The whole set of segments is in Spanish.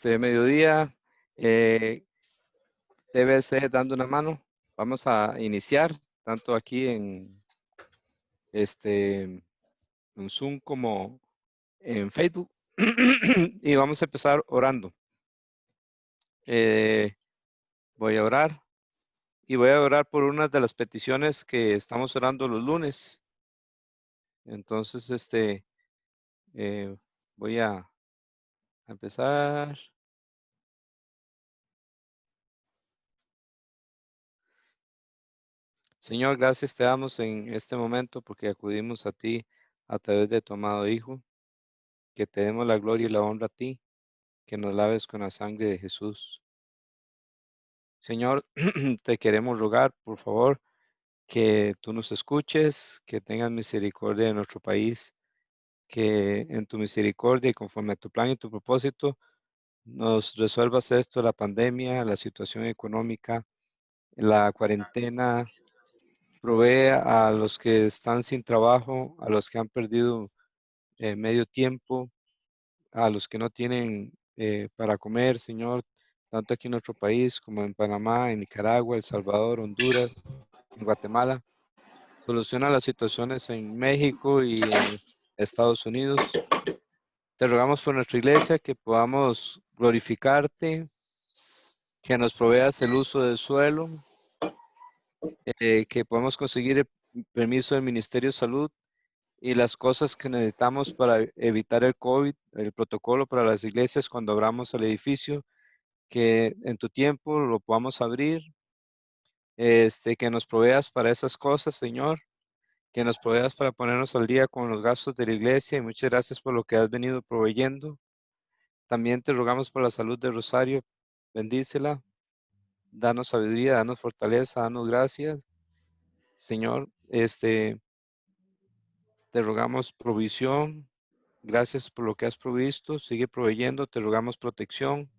Mediodía, TBC dando una mano. Vamos a iniciar tanto aquí en Zoom como en Facebook y vamos a empezar orando. Voy a orar y voy a orar por una de las peticiones que estamos orando los lunes. Entonces, eh, voy a empezar. Señor, gracias te damos en este momento porque acudimos a ti a través de tu amado Hijo, que te demos la gloria y la honra a ti, que nos laves con la sangre de Jesús. Señor, te queremos rogar, por favor, que tú nos escuches, que tengas misericordia de nuestro país, que en tu misericordia y conforme a tu plan y tu propósito, nos resuelvas esto, la pandemia, la situación económica, la cuarentena. Provee a los que están sin trabajo, a los que han perdido medio tiempo, a los que no tienen para comer, Señor, tanto aquí en nuestro país como en Panamá, en Nicaragua, El Salvador, Honduras, en Guatemala. Soluciona las situaciones en México y en Estados Unidos. Te rogamos por nuestra iglesia que podamos glorificarte, que nos proveas el uso del suelo, que podamos conseguir el permiso del Ministerio de Salud y las cosas que necesitamos para evitar el COVID, el protocolo para las iglesias cuando abramos el edificio, que en tu tiempo lo podamos abrir, que nos proveas para esas cosas, Señor, que nos proveas para ponernos al día con los gastos de la iglesia y muchas gracias por lo que has venido proveyendo. También te rogamos por la salud de Rosario, bendícela, danos sabiduría, danos fortaleza, danos gracias. Señor, te rogamos provisión, gracias por lo que has provisto, sigue proveyendo, te rogamos protección,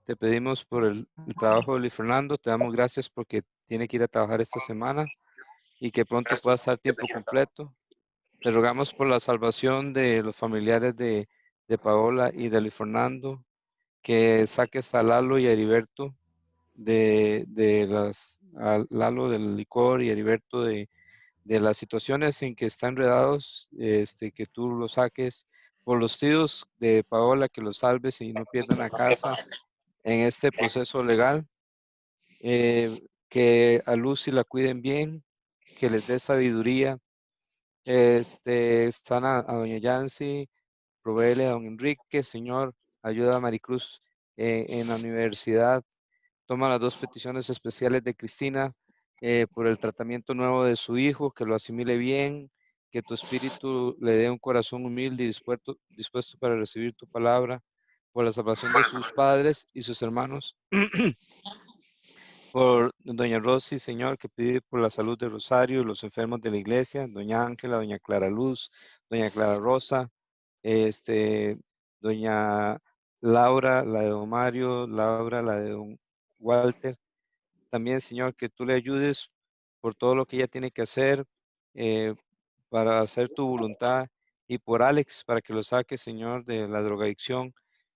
te pedimos por el trabajo de Luis Fernando, te damos gracias porque tiene que ir a trabajar esta semana y que pronto pueda estar tiempo completo. Te rogamos por la salvación de los familiares de Paola y de Luis Fernando, que saques a Lalo y a Heriberto a Lalo del licor y a Heriberto de las situaciones en que están enredados, que tú los saques por los tíos de Paola, que los salves y no pierdan la casa en este proceso legal, que a Lucy la cuiden bien, que les dé sabiduría, sana a doña Yancy, provéele a don Enrique, Señor, ayuda a Maricruz en la universidad. Toma las dos peticiones especiales de Cristina por el tratamiento nuevo de su hijo, que lo asimile bien, que tu espíritu le dé un corazón humilde y dispuesto para recibir tu palabra, por la salvación de sus padres y sus hermanos, por doña Rosy, Señor, que pide por la salud de Rosario, los enfermos de la iglesia, doña Ángela, doña Clara Luz, doña Clara Rosa, doña Laura, la de don Mario, Laura, la de don Walter. También, Señor, que tú le ayudes por todo lo que ella tiene que hacer eh, para hacer tu voluntad y por Alex, para que lo saques, Señor, de la drogadicción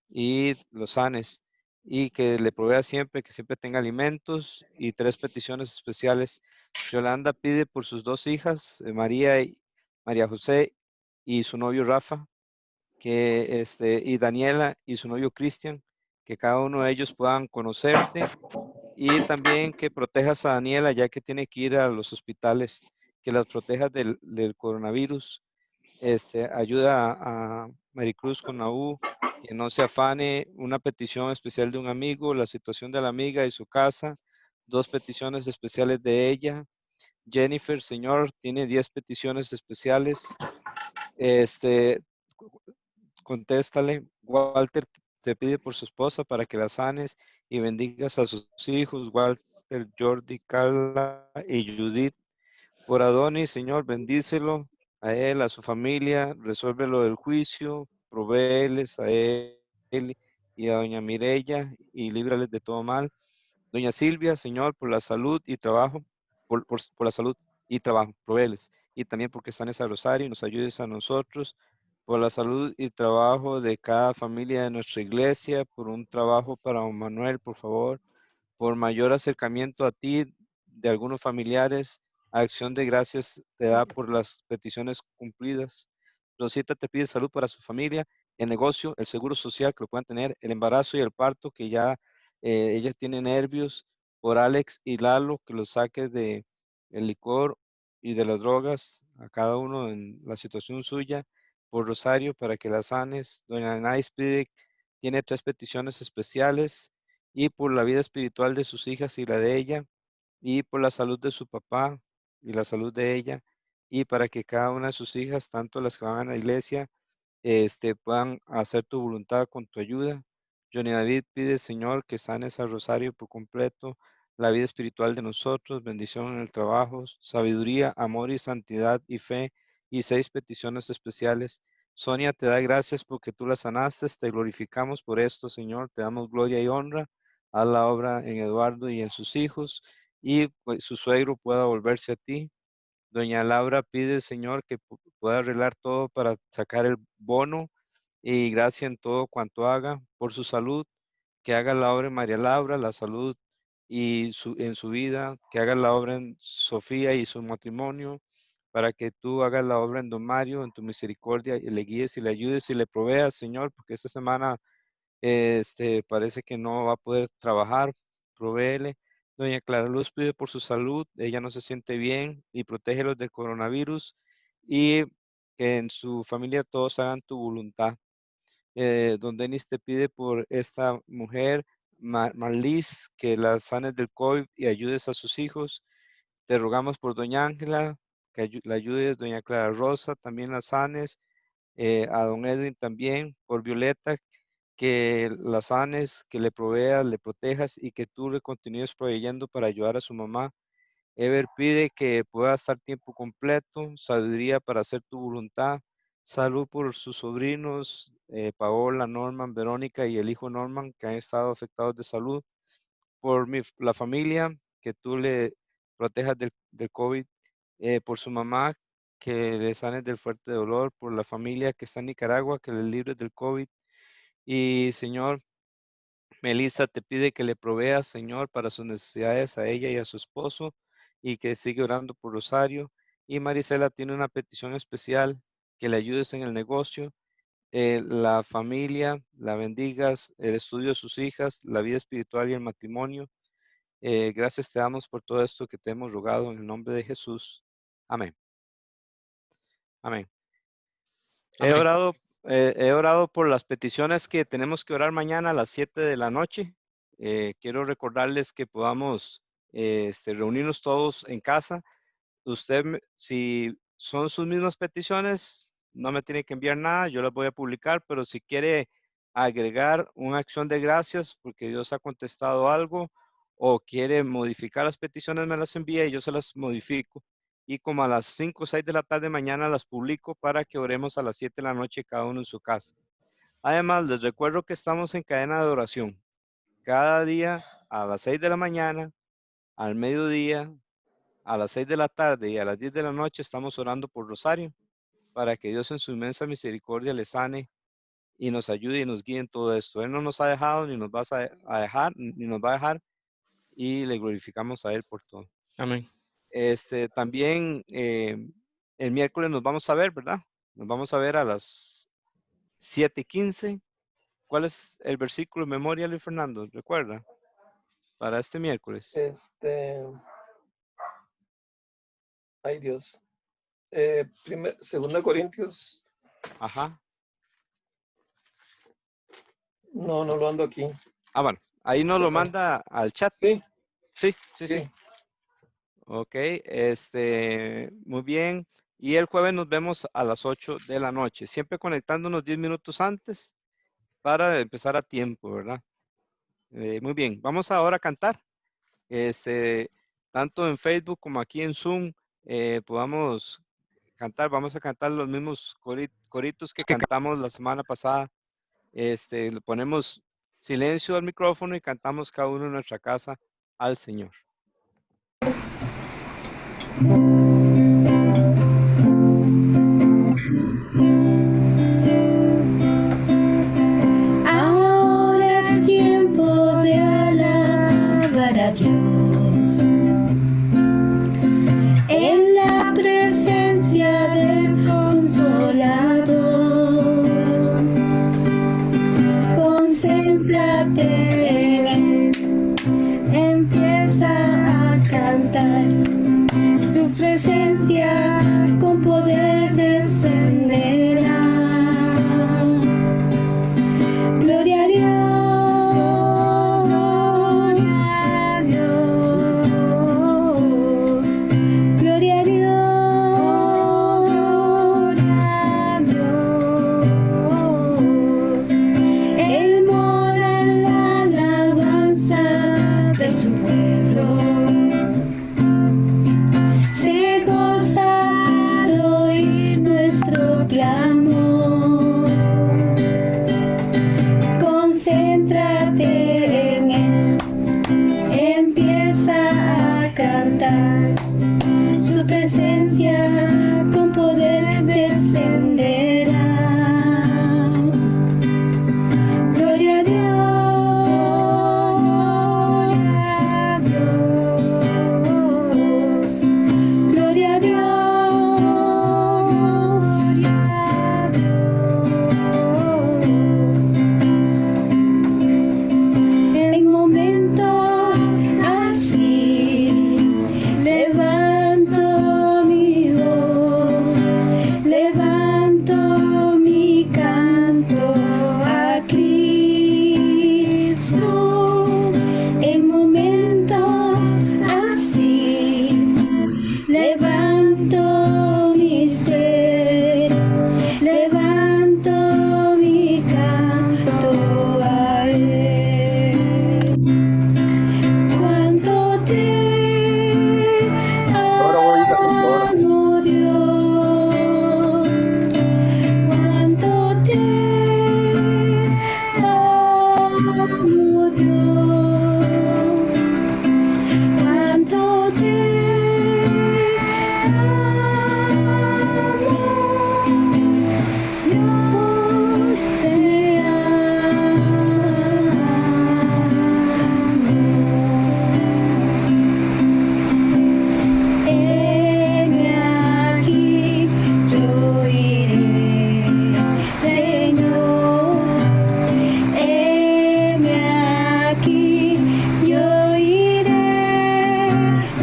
y lo sanes y que le provea siempre, que siempre tenga alimentos y tres peticiones especiales. Yolanda pide por sus dos hijas, María José y su novio Rafa, y Daniela y su novio Cristian, que cada uno de ellos puedan conocerte y también que protejas a Daniela ya que tiene que ir a los hospitales, que las protejas del coronavirus. Ayuda a Maricruz con la U, que no se afane, una petición especial de un amigo, la situación de la amiga y su casa, dos peticiones especiales de ella. Jennifer, Señor, tiene 10 peticiones especiales. Contéstale. Walter te pide por su esposa para que la sanes y bendigas a sus hijos, Walter, Jordi, Carla y Judith. Por Adonis, Señor, bendícelo a él, a su familia, resuelve lo del juicio, provéeles a él y a doña Mirella y líbrales de todo mal. Doña Silvia, Señor, por la salud y trabajo, por la salud y trabajo, provéeles. Y también porque sanes a Rosario y nos ayudes a nosotros por la salud y trabajo de cada familia de nuestra iglesia, por un trabajo para don Manuel, por favor, por mayor acercamiento a ti de algunos familiares. Acción de gracias te da por las peticiones cumplidas. Rosita te pide salud para su familia, el negocio, el seguro social que lo puedan tener, el embarazo y el parto que ya ella tiene nervios, por Alex y Lalo que los saques de el licor y de las drogas, a cada uno en la situación suya, por Rosario para que la sanes. Doña Nice pide, tiene 3 peticiones especiales y por la vida espiritual de sus hijas y la de ella, y por la salud de su papá y la salud de ella, y para que cada una de sus hijas, tanto las que van a la iglesia, puedan hacer tu voluntad con tu ayuda. Johnny David pide, Señor, que sanes a Rosario por completo, la vida espiritual de nosotros, bendición en el trabajo, sabiduría, amor y santidad y fe, y 6 peticiones especiales. Sonia te da gracias porque tú la sanaste, te glorificamos por esto, Señor, te damos gloria y honra. Haz la obra en Eduardo y en sus hijos, y pues, su suegro pueda volverse a ti. Doña Laura pide, Señor, que pueda arreglar todo para sacar el bono y gracia en todo cuanto haga por su salud, que haga la obra en María Laura, la salud y en su vida, que haga la obra en Sofía y su matrimonio, para que tú hagas la obra en Don Mario, en tu misericordia, y le guíes y le ayudes y le proveas, Señor, porque esta semana parece que no va a poder trabajar, provéele. Doña Clara Luz pide por su salud, ella no se siente bien y protégelos del coronavirus y que en su familia todos hagan tu voluntad. Don Denis te pide por esta mujer, Marlis, que la sanes del COVID y ayudes a sus hijos. Te rogamos por doña Ángela, que la ayudes, doña Clara Rosa, también la sanes, a don Edwin también, por Violeta, que la sanes, que le proveas, le protejas y que tú le continúes proveyendo para ayudar a su mamá. Ever pide que pueda estar tiempo completo, sabiduría para hacer tu voluntad, salud por sus sobrinos, Paola, Norman, Verónica y el hijo Norman, que han estado afectados de salud, por la familia, que tú le protejas del COVID, por su mamá, que le sanes del fuerte dolor, por la familia que está en Nicaragua, que le libres del COVID. Y Señor, Melissa te pide que le proveas, Señor, para sus necesidades a ella y a su esposo, y que sigue orando por Rosario. Y Marisela tiene una petición especial, que le ayudes en el negocio, la familia, la bendigas, el estudio de sus hijas, la vida espiritual y el matrimonio. Gracias te damos por todo esto que te hemos rogado en el nombre de Jesús. Amén. Amén. Amén. He orado por las peticiones que tenemos que orar mañana a las 7 de la noche. Quiero recordarles que podamos reunirnos todos en casa. Usted, si son sus mismas peticiones, no me tiene que enviar nada, yo las voy a publicar, pero si quiere agregar una acción de gracias porque Dios ha contestado algo o quiere modificar las peticiones, me las envía y yo se las modifico. Y como a las 5 o 6 de la tarde mañana las publico para que oremos a las 7 de la noche cada uno en su casa. Además, les recuerdo que estamos en cadena de oración. Cada día a las 6 de la mañana, al mediodía, a las 6 de la tarde y a las 10 de la noche estamos orando por Rosario para que Dios en su inmensa misericordia le sane y nos ayude y nos guíe en todo esto. Él no nos ha dejado ni nos va a dejar, ni nos va a dejar, y le glorificamos a Él por todo. Amén. También el miércoles nos vamos a ver, ¿verdad? Nos vamos a ver a las 7:15. ¿Cuál es el versículo de memoria, Luis Fernando? ¿Recuerda? Para este miércoles. Ay Dios. Segunda Corintios. Ajá. No lo ando aquí. Ah, bueno, ahí nos lo manda al chat. Sí. Sí. Ok, muy bien. Y el jueves nos vemos a las 8 de la noche, siempre conectándonos 10 minutos antes para empezar a tiempo, ¿verdad? Muy bien, vamos ahora a cantar. Tanto en Facebook como aquí en Zoom, podamos cantar. Vamos a cantar los mismos coritos que cantamos la semana pasada. Le ponemos silencio al micrófono y cantamos cada uno en nuestra casa al Señor. Concéntrate en Él, empieza a cantar, su presencia con poder descenderá. Gloria a Dios, gloria a Dios. Él mora en la alabanza de su pueblo. Se goza al oír nuestro clamor. Concéntrate en Él, empieza a cantar, su presencia con poder descenderá. Gloria a Dios, gloria a Dios, en momentos así levanto mi voz, levanto mi canto a Cristo. En momentos así levanto mi ser, levanto mi canto a Él. Cuánto te amo, Dios, cuánto te amo, Dios, cuánto te amo, Dios, te amo. Heme aquí, yo iré, Señor. Heme aquí, yo iré,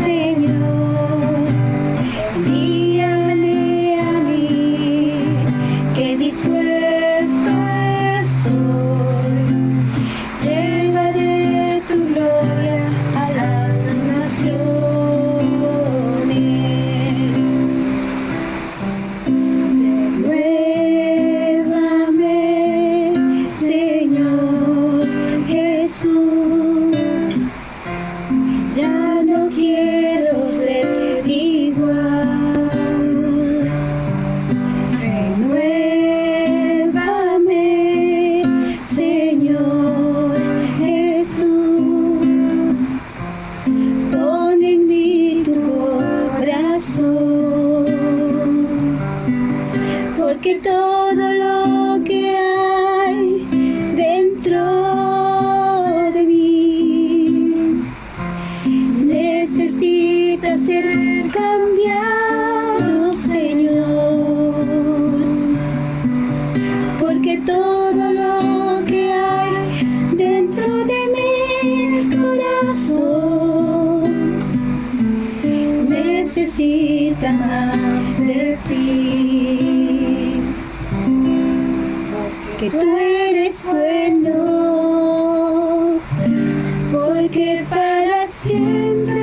Señor. Envíame a mí, que dispuesto estoy. Llevaré tu gloria a las naciones. Renuévame, Señor Jesús. Ya no quiero ser igual. Renuévame, Señor Jesús. Pon en mí tu corazón, porque todo lo que hay dentro de mí necesita ser cambiado, Señor, porque todo lo que hay dentro de mi corazón necesita más de ti. Que tú eres bueno, porque para siempre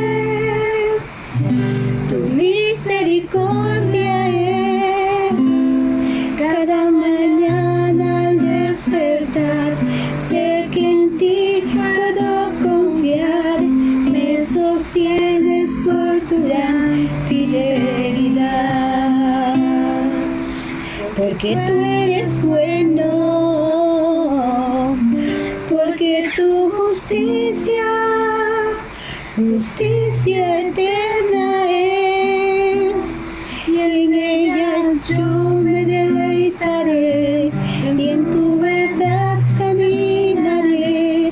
tu misericordia es. Cada mañana al despertar, sé que en ti puedo confiar. Me sostienes por tu gran fidelidad, porque tú eres bueno, porque tu justicia, justicia eterna es, y en ella yo me deleitaré, y en tu verdad caminaré,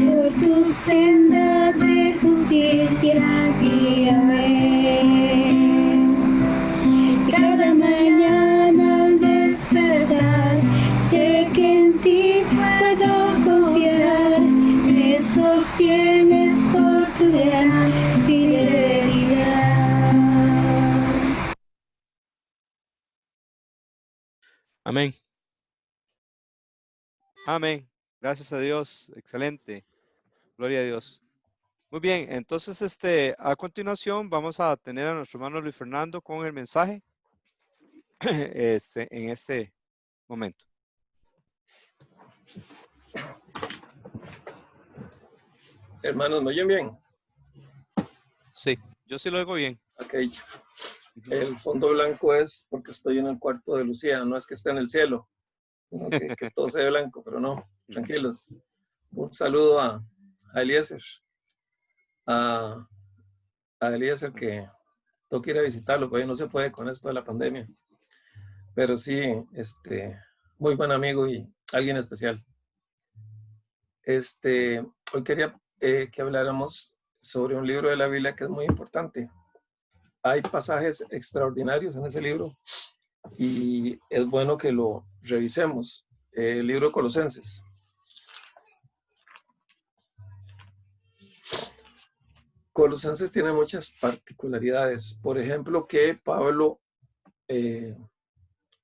por tu senda de justicia guíame. Cada mañana al despertar, sé que en ti puedo confiar. tienes por tu gran fidelidad. Amén. Amén. Gracias a Dios. Excelente. Gloria a Dios. Muy bien, entonces a continuación vamos a tener a nuestro hermano Luis Fernando con el mensaje en este momento. Hermanos, ¿me oyen bien? Sí, yo sí lo oigo bien. Ok. El fondo blanco es porque estoy en el cuarto de Lucía, no es que esté en el cielo, sino que todo se ve blanco, pero no, tranquilos. Un saludo a Eliezer, a Eliezer que tengo que ir a visitarlo, porque no se puede con esto de la pandemia. Pero sí, muy buen amigo y alguien especial. Hoy quería que habláramos sobre un libro de la Biblia que es muy importante. Hay pasajes extraordinarios en ese libro y es bueno que lo revisemos. El libro de Colosenses. Colosenses tiene muchas particularidades. Por ejemplo, que Pablo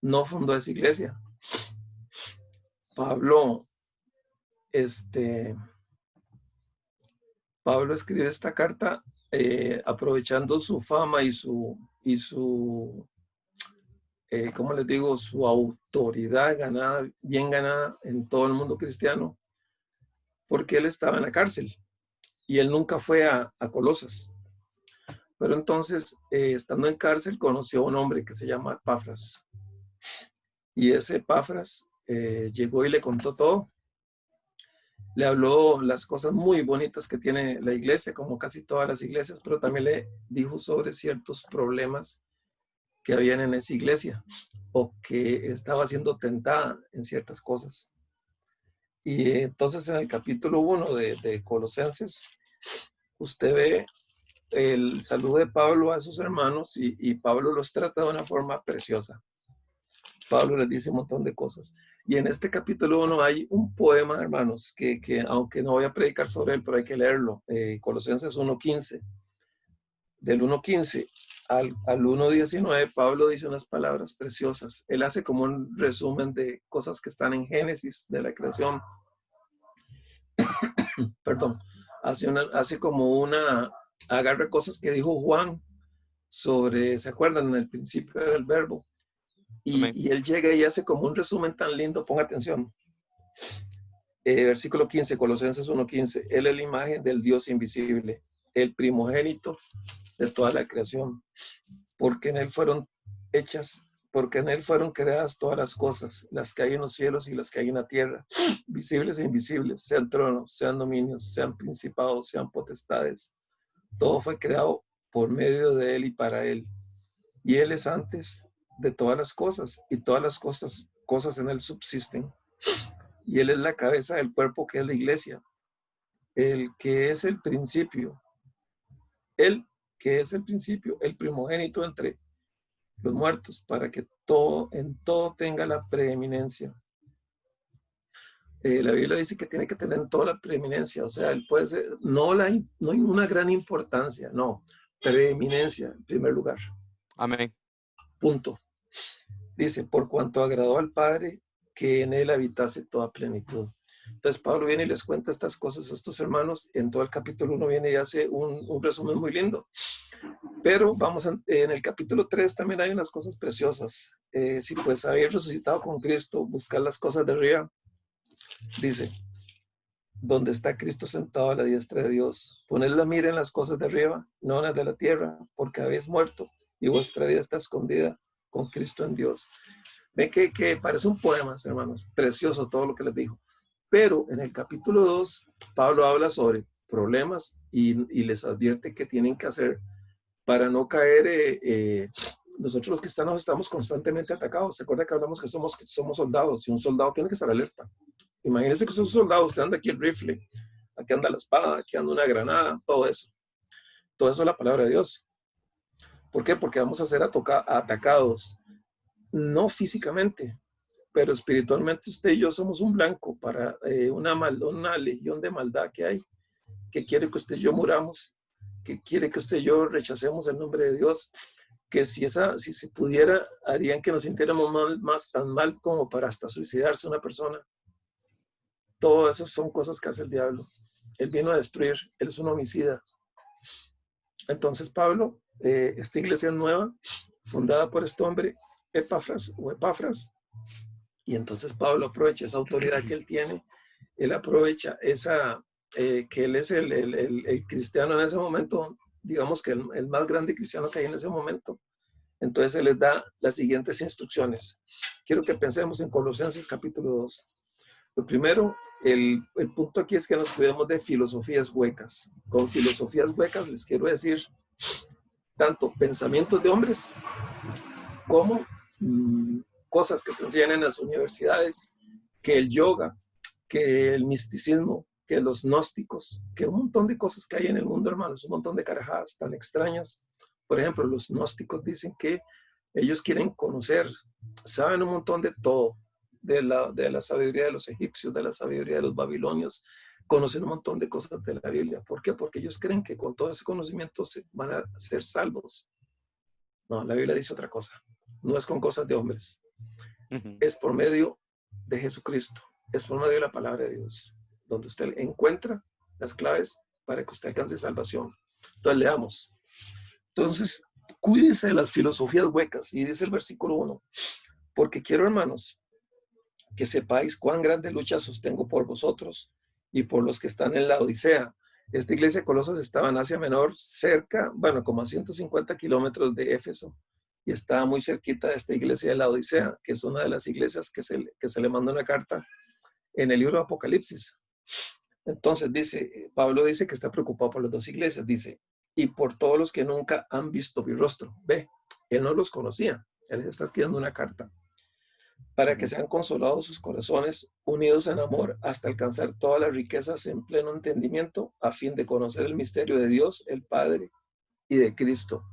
no fundó esa iglesia. Pablo escribe esta carta aprovechando su fama y su ¿cómo les digo? Su autoridad bien ganada en todo el mundo cristiano, porque él estaba en la cárcel y él nunca fue a Colosas. Pero entonces, estando en cárcel, conoció a un hombre que se llama Epafras. Y ese Epafras llegó y le contó todo. Le habló las cosas muy bonitas que tiene la iglesia, como casi todas las iglesias, pero también le dijo sobre ciertos problemas que habían en esa iglesia o que estaba siendo tentada en ciertas cosas. Y entonces en el capítulo 1 de Colosenses, usted ve el saludo de Pablo a sus hermanos y Pablo los trata de una forma preciosa. Pablo les dice un montón de cosas. Y en este capítulo 1 hay un poema, hermanos, que aunque no voy a predicar sobre él, pero hay que leerlo. Colosenses 1:15. Del 1:15 al 1:19, Pablo dice unas palabras preciosas. Él hace como un resumen de cosas que están en Génesis de la creación. Perdón. Hace como agarra cosas que dijo Juan sobre, ¿se acuerdan? En el principio del verbo. Y él llega y hace como un resumen tan lindo, ponga atención. Versículo 15, Colosenses 1:15. Él es la imagen del Dios invisible, el primogénito de toda la creación, porque en él fueron creadas todas las cosas, las que hay en los cielos y las que hay en la tierra, visibles e invisibles, sean tronos, sean dominios, sean principados, sean potestades. Todo fue creado por medio de él y para él. Y él es antes de todas las cosas, y todas las cosas en él subsisten. Y él es la cabeza del cuerpo, que es la iglesia, el que es el principio, el primogénito entre los muertos, para que en todo tenga la preeminencia. La Biblia dice que tiene que tener toda la preeminencia, o sea, él puede ser, no hay una gran importancia, no, preeminencia en primer lugar. Amén. Punto. Dice, por cuanto agradó al Padre que en él habitase toda plenitud. Entonces Pablo viene y les cuenta estas cosas a estos hermanos. En todo el capítulo 1 viene y hace un resumen muy lindo. Pero en el capítulo 3 también hay unas cosas preciosas. Si pues habéis resucitado con Cristo, buscar las cosas de arriba. Dice, donde está Cristo sentado a la diestra de Dios. Poned la mira en las cosas de arriba, no en las de la tierra, porque habéis muerto y vuestra vida está escondida con Cristo en Dios. Ven que parece un poema, hermanos, precioso todo lo que les dijo. Pero en el capítulo 2, Pablo habla sobre problemas y les advierte qué tienen que hacer para no caer. Nosotros los cristianos estamos constantemente atacados. ¿Se acuerda que hablamos que somos soldados? Y un soldado tiene que estar alerta. Imagínense que son soldados, usted anda aquí el rifle, aquí anda la espada, aquí anda una granada, todo eso. Todo eso es la palabra de Dios. ¿Por qué? Porque vamos a ser atacados. No físicamente, pero espiritualmente usted y yo somos un blanco para una legión de maldad que hay. que quiere que usted y yo muramos, que quiere que usted y yo rechacemos el nombre de Dios, que si se pudiera, harían que nos sintiéramos tan mal como para hasta suicidarse una persona. Todo eso son cosas que hace el diablo. Él vino a destruir, él es un homicida. Entonces Pablo, esta iglesia nueva, fundada por este hombre, Epafras, y entonces Pablo aprovecha esa autoridad que él tiene, él aprovecha que él es el cristiano en ese momento, digamos que el más grande cristiano que hay en ese momento. Entonces él les da las siguientes instrucciones. Quiero que pensemos en Colosenses capítulo 2. Lo primero, el punto aquí es que nos cuidemos de filosofías huecas. Con filosofías huecas les quiero decir tanto pensamientos de hombres como cosas que se enseñan en las universidades, que el yoga, que el misticismo, que los gnósticos, que un montón de cosas que hay en el mundo, hermanos, un montón de carajadas tan extrañas. Por ejemplo, los gnósticos dicen que ellos quieren conocer, saben un montón de todo, de la sabiduría de los egipcios, de la sabiduría de los babilonios, conocen un montón de cosas de la Biblia. ¿Por qué? Porque ellos creen que con todo ese conocimiento van a ser salvos. No, la Biblia dice otra cosa. No es con cosas de hombres. Es por medio de Jesucristo. Es por medio de la palabra de Dios, donde usted encuentra las claves para que usted alcance salvación. Entonces, leamos. Entonces, cuídense de las filosofías huecas. Y dice el versículo 1, porque quiero, hermanos, que sepáis cuán grande lucha sostengo por vosotros y por los que están en la Odisea. Esta iglesia de Colosas estaba en Asia Menor, cerca, bueno, como a 150 kilómetros de Éfeso, y estaba muy cerquita de esta iglesia de la Odisea, que es una de las iglesias que se le mandó una carta en el libro de Apocalipsis. Entonces Pablo dice que está preocupado por las dos iglesias, dice, y por todos los que nunca han visto mi rostro. Ve, él no los conocía, él les está escribiendo una carta, para que sean consolados sus corazones, unidos en amor, hasta alcanzar todas las riquezas en pleno entendimiento, a fin de conocer el misterio de Dios, el Padre, y de Cristo.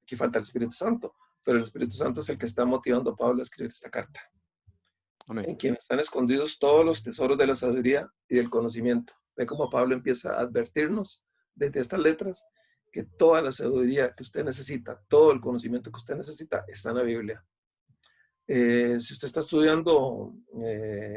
Aquí falta el Espíritu Santo, pero el Espíritu Santo es el que está motivando a Pablo a escribir esta carta. Amén. En quien están escondidos todos los tesoros de la sabiduría y del conocimiento. Ve cómo Pablo empieza a advertirnos desde estas letras que toda la sabiduría que usted necesita, todo el conocimiento que usted necesita está en la Biblia. Si usted está estudiando,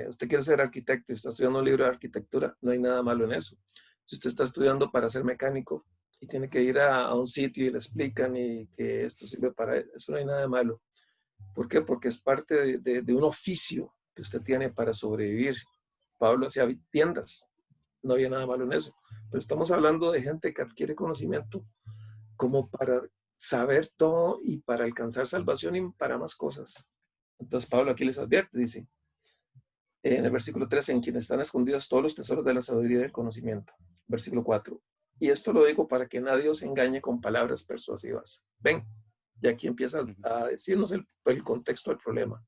usted quiere ser arquitecto y está estudiando un libro de arquitectura, no hay nada malo en eso. Si usted está estudiando para ser mecánico y tiene que ir a un sitio y le explican y que esto sirve para eso, no hay nada de malo. ¿Por qué? Porque es parte de un oficio que usted tiene para sobrevivir. Pablo hacía tiendas, no había nada malo en eso. Pero estamos hablando de gente que adquiere conocimiento como para saber todo y para alcanzar salvación y para más cosas. Entonces Pablo aquí les advierte, dice, en el versículo 13, en quienes están escondidos todos los tesoros de la sabiduría y del conocimiento. Versículo 4, y esto lo digo para que nadie os engañe con palabras persuasivas. Ven, y aquí empieza a decirnos el contexto del problema.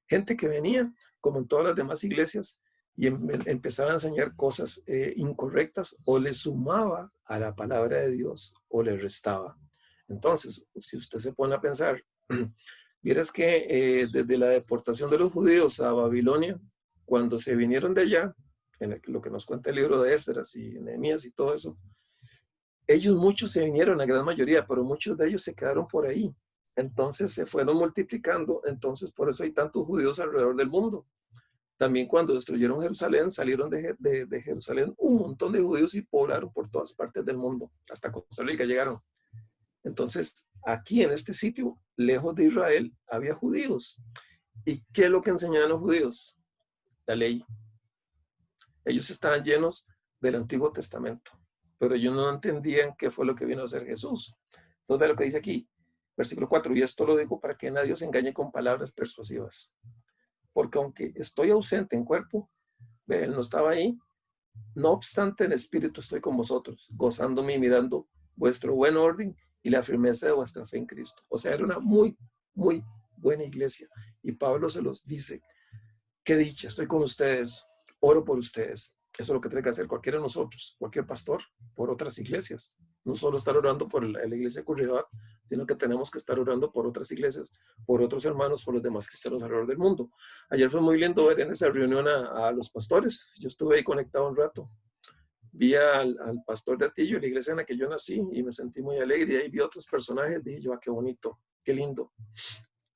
Gente que venía, como en todas las demás iglesias, y empezaba a enseñar cosas incorrectas, o le sumaba a la palabra de Dios, o le restaba. Entonces, si usted se pone a pensar, vieras que desde la deportación de los judíos a Babilonia, cuando se vinieron de allá, en lo que nos cuenta el libro de Esdras y Nehemías y todo eso, muchos se vinieron, la gran mayoría, pero muchos de ellos se quedaron por ahí. Entonces se fueron multiplicando, entonces por eso hay tantos judíos alrededor del mundo. También cuando destruyeron Jerusalén, salieron de Jerusalén un montón de judíos y poblaron por todas partes del mundo, hasta Costa Rica llegaron. Entonces, aquí en este sitio, lejos de Israel, había judíos. ¿Y qué es lo que enseñaban los judíos? La ley. Ellos estaban llenos del Antiguo Testamento, pero ellos no entendían qué fue lo que vino a hacer Jesús. Entonces, ve lo que dice aquí, versículo 4, y esto lo digo para que nadie os engañe con palabras persuasivas. Porque aunque estoy ausente en cuerpo, ve, él no estaba ahí, no obstante en espíritu estoy con vosotros, gozándome y mirando vuestro buen orden y la firmeza de vuestra fe en Cristo. O sea, era una muy, muy buena iglesia. Y Pablo se los dice, qué dicha, estoy con ustedes, oro por ustedes. Eso es lo que tiene que hacer cualquiera de nosotros, cualquier pastor, por otras iglesias. No solo estar orando por la iglesia de Curridabat, sino que tenemos que estar orando por otras iglesias, por otros hermanos, por los demás cristianos alrededor del mundo. Ayer fue muy lindo ver en esa reunión a los pastores. Yo estuve ahí conectado un rato. vi al pastor de Atillo, la iglesia en la que yo nací, y me sentí muy alegre. Y ahí vi otros personajes, dije yo, qué bonito, qué lindo.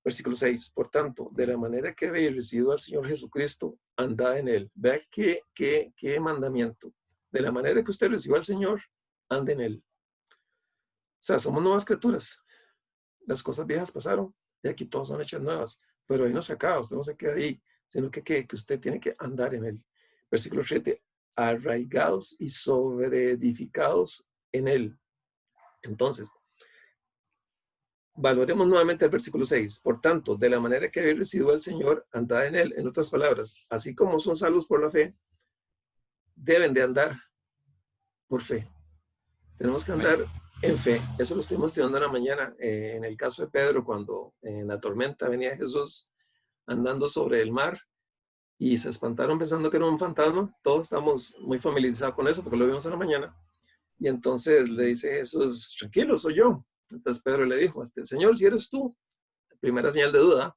Versículo 6, por tanto, de la manera que habéis recibido al Señor Jesucristo, andad en él. Vea qué mandamiento. De la manera que usted recibió al Señor, ande en él. O sea, somos nuevas criaturas. Las cosas viejas pasaron y aquí todas son hechas nuevas. Pero ahí no se acaba, usted no se queda ahí, sino que usted tiene que andar en él. Versículo 7, arraigados y sobreedificados en él. Entonces, valoremos nuevamente el versículo 6. Por tanto, de la manera que habéis recibido al Señor, andad en él. En otras palabras, así como son salvos por la fe, deben de andar por fe. Tenemos que andar en fe. Eso lo estuvimos estudiando en la mañana. En el caso de Pedro, cuando en la tormenta venía Jesús andando sobre el mar y se espantaron pensando que era un fantasma. Todos estamos muy familiarizados con eso porque lo vimos en la mañana. Y entonces le dice Jesús, tranquilo, soy yo. Entonces Pedro le dijo, Señor, si eres tú. Primera señal de duda.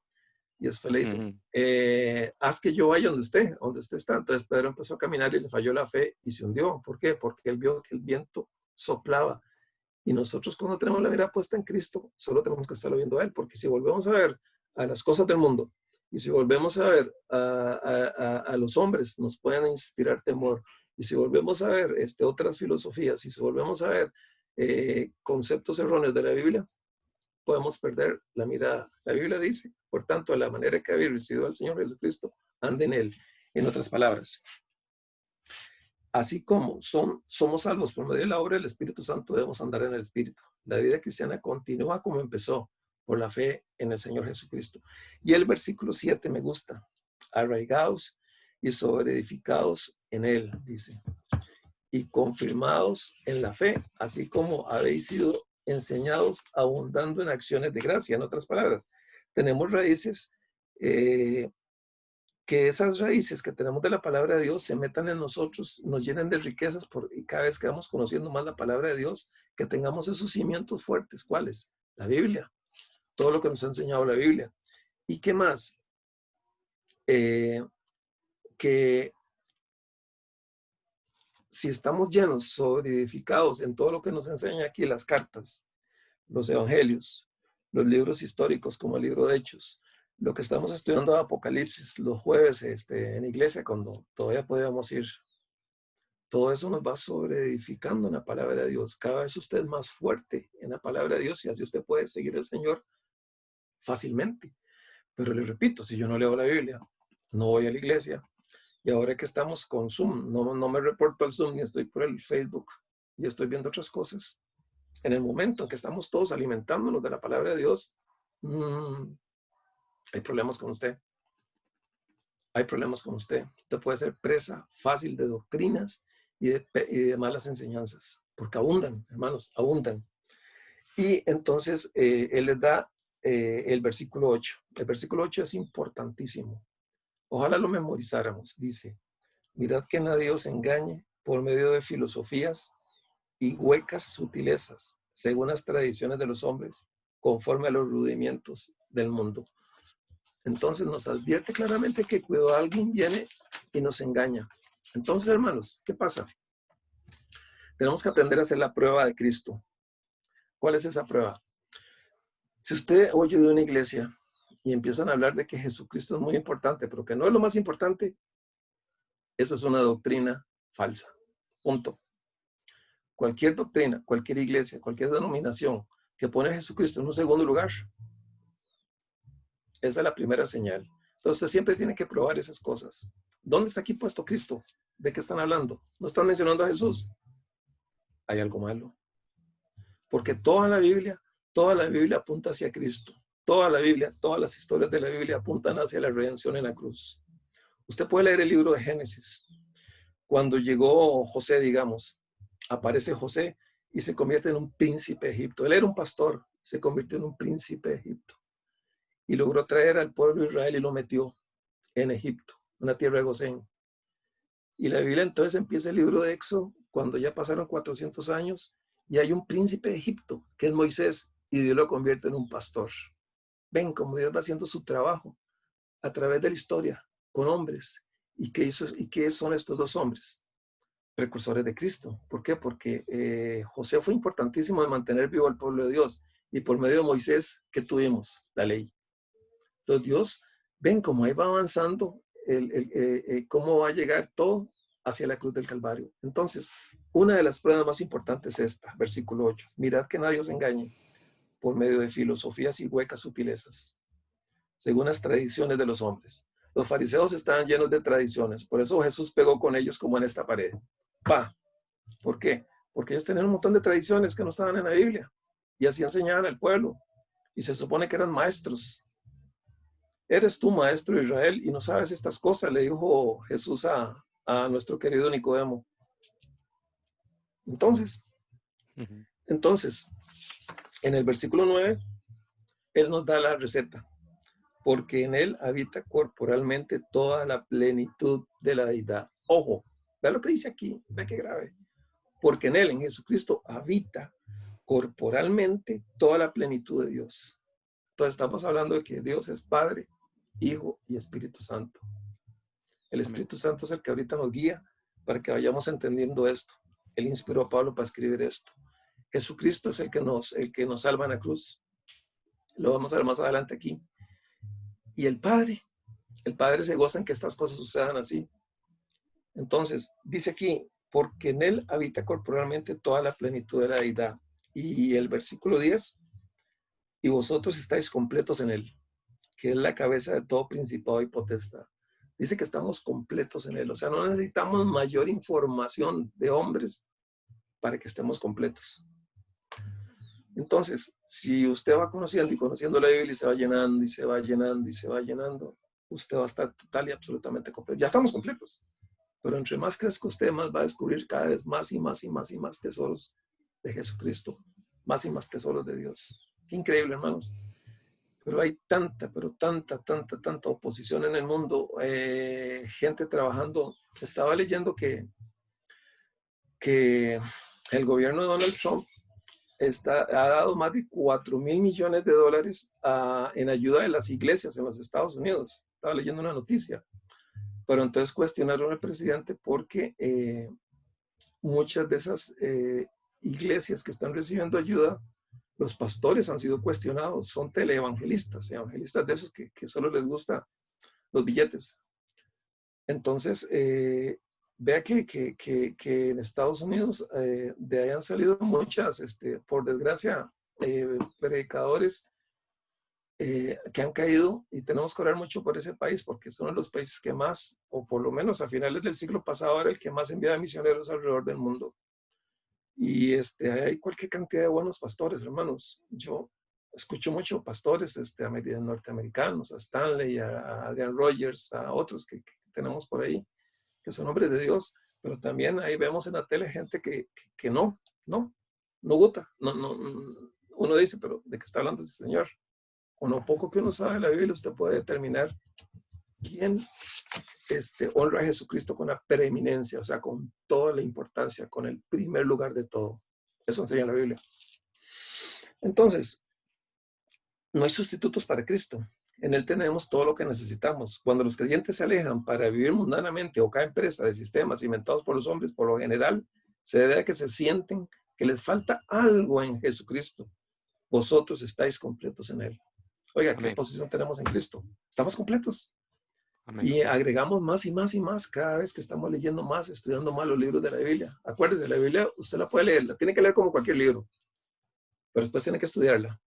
Y después le dice, haz que yo vaya donde usted está. Entonces Pedro empezó a caminar y le falló la fe y se hundió. ¿Por qué? Porque él vio que el viento soplaba. Y nosotros cuando tenemos la mirada puesta en Cristo, solo tenemos que estarlo viendo a él. Porque si volvemos a ver a las cosas del mundo y si volvemos a ver a los hombres, nos pueden inspirar temor. Y si volvemos a ver otras filosofías, y si volvemos a ver conceptos erróneos de la Biblia, podemos perder la mirada. La Biblia dice, por tanto, de la manera que habéis recibido al Señor Jesucristo, ande en él. En otras palabras, así como somos salvos por medio de la obra del Espíritu Santo, debemos andar en el Espíritu. La vida cristiana continúa como empezó, por la fe en el Señor Jesucristo. Y el versículo 7 me gusta. Arraigados y sobreedificados en él, dice. Y confirmados en la fe, así como habéis sido enseñados, abundando en acciones de gracia. En otras palabras, tenemos raíces, que esas raíces que tenemos de la palabra de Dios se metan en nosotros, nos llenen de riquezas y cada vez que vamos conociendo más la palabra de Dios, que tengamos esos cimientos fuertes. ¿Cuáles? La Biblia, todo lo que nos ha enseñado la Biblia. ¿Y qué más? Que si estamos llenos, solidificados en todo lo que nos enseña aquí, las cartas, los evangelios, los libros históricos como el libro de Hechos, lo que estamos estudiando de Apocalipsis los jueves en iglesia cuando todavía podíamos ir, todo eso nos va sobreedificando en la palabra de Dios. Cada vez usted es más fuerte en la palabra de Dios y así usted puede seguir al Señor fácilmente. Pero le repito, si yo no leo la Biblia, no voy a la iglesia, y ahora que estamos con Zoom, no me reporto al Zoom ni estoy por el Facebook y estoy viendo otras cosas. En el momento en que estamos todos alimentándonos de la palabra de Dios, hay problemas con usted. Hay problemas con usted. Usted puede ser presa fácil de doctrinas y de malas enseñanzas, porque abundan, hermanos, abundan. Y entonces él les da el versículo 8. El versículo 8 es importantísimo. Ojalá lo memorizáramos. Dice, mirad que nadie os engañe por medio de filosofías y huecas sutilezas, según las tradiciones de los hombres, conforme a los rudimientos del mundo. Entonces nos advierte claramente que cuando alguien viene y nos engaña. Entonces, hermanos, ¿qué pasa? Tenemos que aprender a hacer la prueba de Cristo. ¿Cuál es esa prueba? Si usted oye de una iglesia y empiezan a hablar de que Jesucristo es muy importante, pero que no es lo más importante, esa es una doctrina falsa. Punto. Cualquier doctrina, cualquier iglesia, cualquier denominación que pone a Jesucristo en un segundo lugar, esa es la primera señal. Entonces usted siempre tiene que probar esas cosas. ¿Dónde está aquí puesto Cristo? ¿De qué están hablando? ¿No están mencionando a Jesús? Hay algo malo. Porque toda la Biblia apunta hacia Cristo. Toda la Biblia, todas las historias de la Biblia apuntan hacia la redención en la cruz. Usted puede leer el libro de Génesis. Cuando llegó José, digamos, aparece José y se convierte en un príncipe de Egipto. Él era un pastor, se convirtió en un príncipe de Egipto. Y logró traer al pueblo de Israel y lo metió en Egipto, una tierra de Gosén. Y la Biblia entonces empieza el libro de Éxodo, cuando ya pasaron 400 años, y hay un príncipe de Egipto, que es Moisés, y Dios lo convierte en un pastor. Ven cómo Dios va haciendo su trabajo a través de la historia, con hombres. ¿Y qué son estos dos hombres? precursores de Cristo. ¿Por qué? Porque José fue importantísimo de mantener vivo al pueblo de Dios. Y por medio de Moisés, ¿qué tuvimos? La ley. Entonces Dios, ven cómo ahí va avanzando, cómo va a llegar todo hacia la cruz del Calvario. Entonces, una de las pruebas más importantes es esta, versículo 8. Mirad que nadie os engañe por medio de filosofías y huecas sutilezas, según las tradiciones de los hombres. Los fariseos estaban llenos de tradiciones, por eso Jesús pegó con ellos como en esta pared. ¡Pa! ¿Por qué? Porque ellos tenían un montón de tradiciones que no estaban en la Biblia y así enseñaban al pueblo y se supone que eran maestros. Eres tú maestro de Israel y no sabes estas cosas, le dijo Jesús a nuestro querido Nicodemo. Entonces, en el versículo 9, Él nos da la receta, porque en Él habita corporalmente toda la plenitud de la deidad. Ojo, vea lo que dice aquí, vea qué grave. Porque en Él, en Jesucristo, habita corporalmente toda la plenitud de Dios. Entonces estamos hablando de que Dios es Padre, Hijo y Espíritu Santo. El Espíritu Santo es el que ahorita nos guía para que vayamos entendiendo esto. Él inspiró a Pablo para escribir esto. Jesucristo es el que nos salva en la cruz. Lo vamos a ver más adelante aquí. Y el Padre se goza en que estas cosas sucedan así. Entonces, dice aquí, porque en Él habita corporalmente toda la plenitud de la deidad. Y el versículo 10, y vosotros estáis completos en Él, que es la cabeza de todo principado y potestad. Dice que estamos completos en Él. O sea, no necesitamos mayor información de hombres para que estemos completos. Entonces, si usted va conociendo y conociendo la Biblia y se va llenando y se va llenando y se va llenando, usted va a estar total y absolutamente completo. Ya estamos completos. Pero entre más crezca usted, más va a descubrir cada vez más y más y más y más tesoros de Jesucristo. Más y más tesoros de Dios. Qué increíble, hermanos. Pero hay tanta oposición en el mundo. Gente trabajando. Estaba leyendo que el gobierno de Donald Trump ha dado más de 4,000 millones de dólares en ayuda de las iglesias en los Estados Unidos. Estaba leyendo una noticia. Pero entonces cuestionaron al presidente porque muchas de esas iglesias que están recibiendo ayuda, los pastores han sido cuestionados, son teleevangelistas, evangelistas de esos que solo les gusta los billetes. Entonces, vea que en Estados Unidos de ahí han salido muchas, por desgracia, predicadores que han caído, y tenemos que orar mucho por ese país porque son los países que más, o por lo menos a finales del siglo pasado, era el que más enviaba misioneros alrededor del mundo. Y hay cualquier cantidad de buenos pastores, hermanos. Yo escucho mucho pastores norteamericanos, a Stanley, a Adrian Rogers, a otros que tenemos por ahí, que son hombres de Dios, pero también ahí vemos en la tele gente que no gusta. Uno dice, pero ¿de qué está hablando este señor? Con lo poco que uno sabe de la Biblia, usted puede determinar quién honra a Jesucristo con la preeminencia, o sea, con toda la importancia, con el primer lugar de todo. Eso enseña la Biblia. Entonces, no hay sustitutos para Cristo. En Él tenemos todo lo que necesitamos. Cuando los creyentes se alejan para vivir mundanamente o caen presa de sistemas inventados por los hombres, por lo general, se debe a que se sienten que les falta algo en Jesucristo. Vosotros estáis completos en Él. Oiga, ¿qué posición tenemos en Cristo? Estamos completos. Amén. Y agregamos más y más y más cada vez que estamos leyendo más, estudiando más los libros de la Biblia. Acuérdese, la Biblia usted la puede leer, la tiene que leer como cualquier libro, pero después tiene que estudiarla,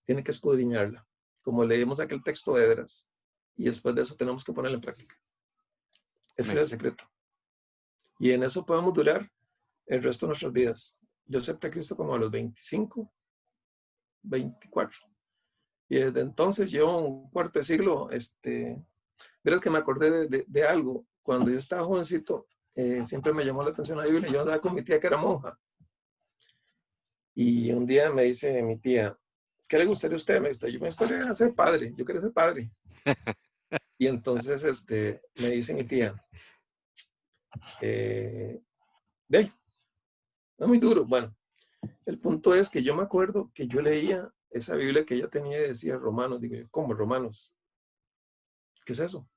tiene que escudriñarla, como leemos aquel texto de Esdras, y después de eso tenemos que ponerla en práctica. Ese es el secreto. Y en eso podemos durar el resto de nuestras vidas. Yo acepté a Cristo como a los 25, 24. Y desde entonces llevo un cuarto de siglo. Verás que me acordé de algo. Cuando yo estaba jovencito, siempre me llamó la atención la Biblia. Yo andaba con mi tía que era monja. Y un día me dice mi tía, ¿qué le gustaría a usted? Yo me gustaría ser padre. Yo quería ser padre. Y entonces me dice mi tía, ve, no es muy duro. Bueno, el punto es que yo me acuerdo que yo leía esa Biblia que ella tenía y decía Romanos. Digo yo, ¿cómo Romanos? ¿Qué es eso?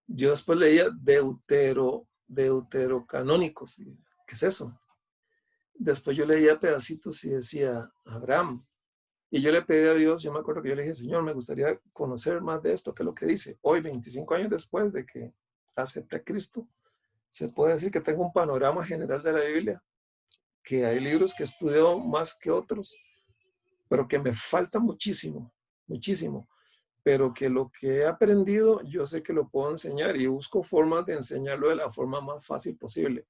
Yo después leía deuterocanónicos. ¿Qué es eso? Después yo leía pedacitos y decía Abraham. Y yo le pedí a Dios, yo me acuerdo que yo le dije, Señor, me gustaría conocer más de esto, que es lo que dice. Hoy, 25 años después de que acepté a Cristo, se puede decir que tengo un panorama general de la Biblia, que hay libros que he estudiado más que otros, pero que me falta muchísimo, muchísimo. Pero que lo que he aprendido, yo sé que lo puedo enseñar y busco formas de enseñarlo de la forma más fácil posible.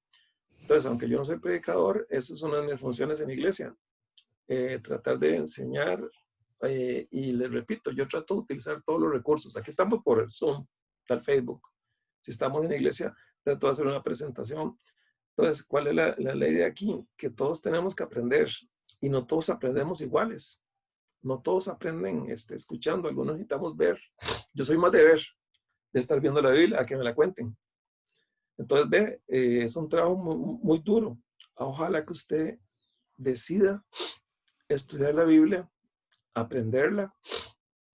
Entonces, aunque yo no soy predicador, esa es una de mis funciones en la iglesia. Tratar de enseñar y les repito, yo trato de utilizar todos los recursos. Aquí estamos por el Zoom, el Facebook. Si estamos en la iglesia, trato de hacer una presentación. Entonces, ¿cuál es la ley de aquí? Que todos tenemos que aprender y no todos aprendemos iguales. No todos aprenden escuchando, algunos necesitamos ver. Yo soy más de ver, de estar viendo la Biblia, a que me la cuenten. Entonces, ve, es un trabajo muy, muy duro. Ojalá que usted decida estudiar la Biblia, aprenderla,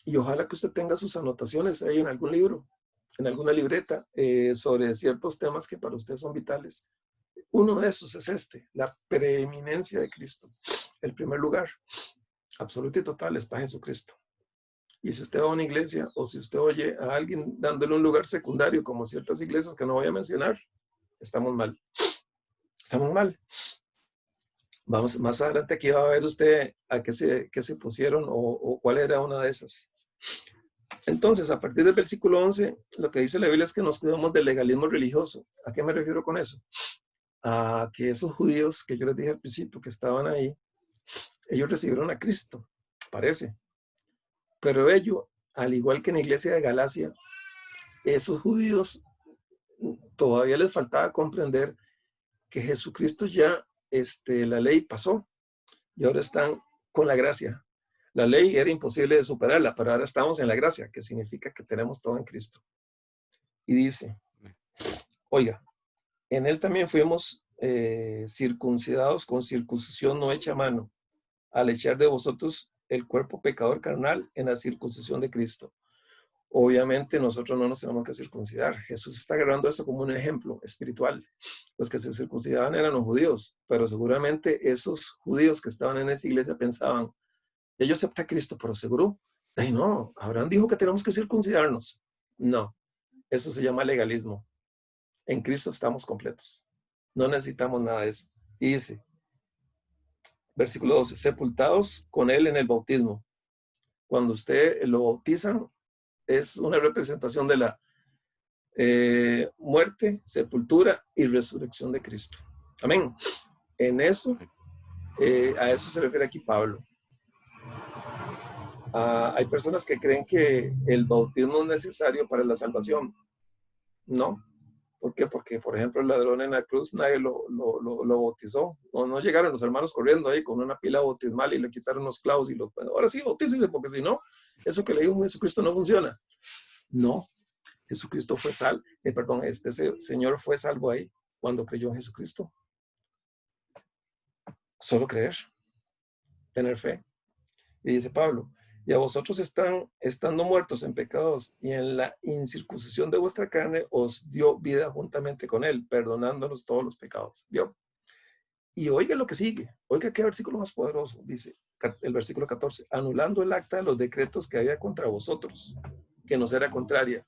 y ojalá que usted tenga sus anotaciones ahí en algún libro, en alguna libreta, sobre ciertos temas que para usted son vitales. Uno de esos es la preeminencia de Cristo. El primer lugar absoluto y total es para Jesucristo. Y si usted va a una iglesia o si usted oye a alguien dándole un lugar secundario, como ciertas iglesias que no voy a mencionar, estamos mal. Estamos mal. Vamos, más adelante aquí va a ver usted a qué se pusieron o cuál era una de esas. Entonces, a partir del versículo 11, lo que dice la Biblia es que nos cuidamos del legalismo religioso. ¿A qué me refiero con eso? A que esos judíos que yo les dije al principio que estaban ahí, ellos recibieron a Cristo, parece. Pero ellos, al igual que en la iglesia de Galacia, esos judíos todavía les faltaba comprender que Jesucristo ya, la ley pasó y ahora están con la gracia. La ley era imposible de superarla, pero ahora estamos en la gracia, que significa que tenemos todo en Cristo. Y dice, oiga, en él también fuimos circuncidados con circuncisión no hecha a mano, al echar de vosotros el cuerpo pecador carnal en la circuncisión de Cristo. Obviamente nosotros no nos tenemos que circuncidar. Jesús está agarrando esto como un ejemplo espiritual. Los que se circuncidaban eran los judíos, pero seguramente esos judíos que estaban en esa iglesia pensaban, ya yo acepté a Cristo, pero seguro, ay no, Abraham dijo que tenemos que circuncidarnos. No, eso se llama legalismo. En Cristo estamos completos. No necesitamos nada de eso. Y dice, versículo 12, sepultados con él en el bautismo. Cuando usted lo bautizan, es una representación de la muerte, sepultura y resurrección de Cristo. Amén. En eso, a eso se refiere aquí Pablo. Hay personas que creen que el bautismo es necesario para la salvación. No. ¿Por qué? Porque, por ejemplo, el ladrón en la cruz, nadie lo bautizó. No llegaron los hermanos corriendo ahí con una pila bautismal y le quitaron los clavos y ahora sí, bautícese, porque si no, eso que le dijo Jesucristo no funciona. No, Jesucristo fue este señor fue salvo ahí cuando creyó en Jesucristo. Solo creer, tener fe. Y dice Pablo, y a vosotros estando muertos en pecados y en la incircuncisión de vuestra carne, os dio vida juntamente con él, perdonándonos todos los pecados. ¿Vio? Y oiga lo que sigue. Oiga qué versículo más poderoso. Dice el versículo 14, anulando el acta de los decretos que había contra vosotros, que nos era contraria,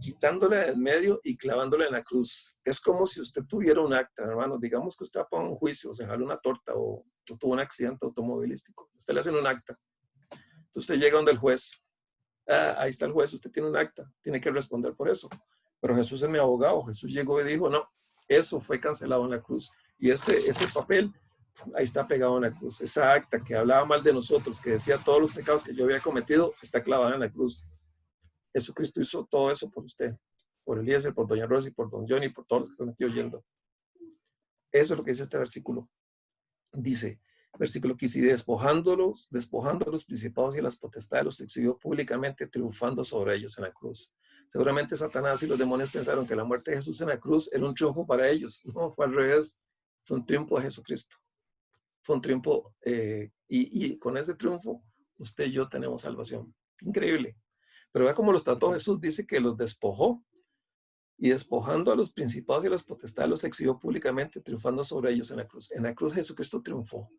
quitándola del medio y clavándola en la cruz. Es como si usted tuviera un acta, hermano. Digamos que usted va a un juicio, o se jaló una torta o tuvo un accidente automovilístico. Usted le hacen un acta. Entonces usted llega donde el juez. Ahí está el juez, usted tiene un acta. Tiene que responder por eso. Pero Jesús es mi abogado. Jesús llegó y dijo, no, eso fue cancelado en la cruz. Y ese papel, ahí está pegado en la cruz. Esa acta que hablaba mal de nosotros, que decía todos los pecados que yo había cometido, está clavada en la cruz. Jesucristo hizo todo eso por usted, por Eliezer, por doña Rosy, por don Johnny, por todos los que están aquí oyendo. Eso es lo que dice este versículo. Dice, versículo 15, y despojando los principados y las potestades, los exhibió públicamente, triunfando sobre ellos en la cruz. Seguramente Satanás y los demonios pensaron que la muerte de Jesús en la cruz era un triunfo para ellos. No, fue al revés. Fue un triunfo de Jesucristo. Fue un triunfo, y con ese triunfo, usted y yo tenemos salvación. Increíble. Pero vea cómo los trató Jesús. Dice que los despojó y despojando a los principados y a las potestades los exhibió públicamente, triunfando sobre ellos en la cruz. En la cruz Jesucristo triunfó.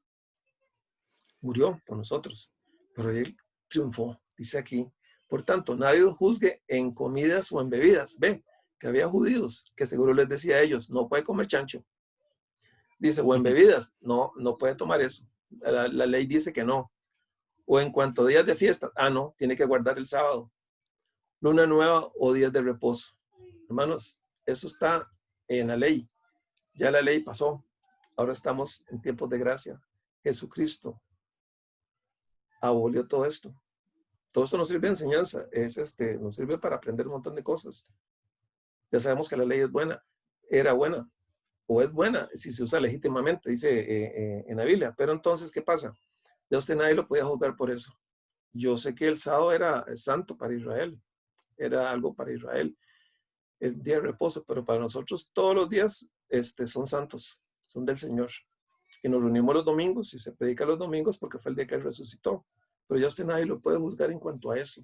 Murió por nosotros, pero él triunfó, dice aquí. Por tanto, nadie os juzgue en comidas o en bebidas. Ve, que había judíos que seguro les decía a ellos, no puede comer chancho. Dice, o en bebidas, no puede tomar eso. La ley dice que no. O en cuanto a días de fiesta, no, tiene que guardar el sábado. Luna nueva o días de reposo. Hermanos, eso está en la ley. Ya la ley pasó. Ahora estamos en tiempos de gracia. Jesucristo abolió todo esto. Todo esto nos sirve de enseñanza. Nos sirve para aprender un montón de cosas. Ya sabemos que la ley es buena. Era buena. O es buena si se usa legítimamente, dice en la Biblia. Pero entonces, ¿qué pasa? Ya usted nadie lo podía juzgar por eso. Yo sé que el sábado era santo para Israel. Era algo para Israel. El día de reposo. Pero para nosotros todos los días son santos. Son del Señor. Y nos reunimos los domingos y se predica los domingos porque fue el día que Él resucitó. Pero ya usted nadie lo puede juzgar en cuanto a eso.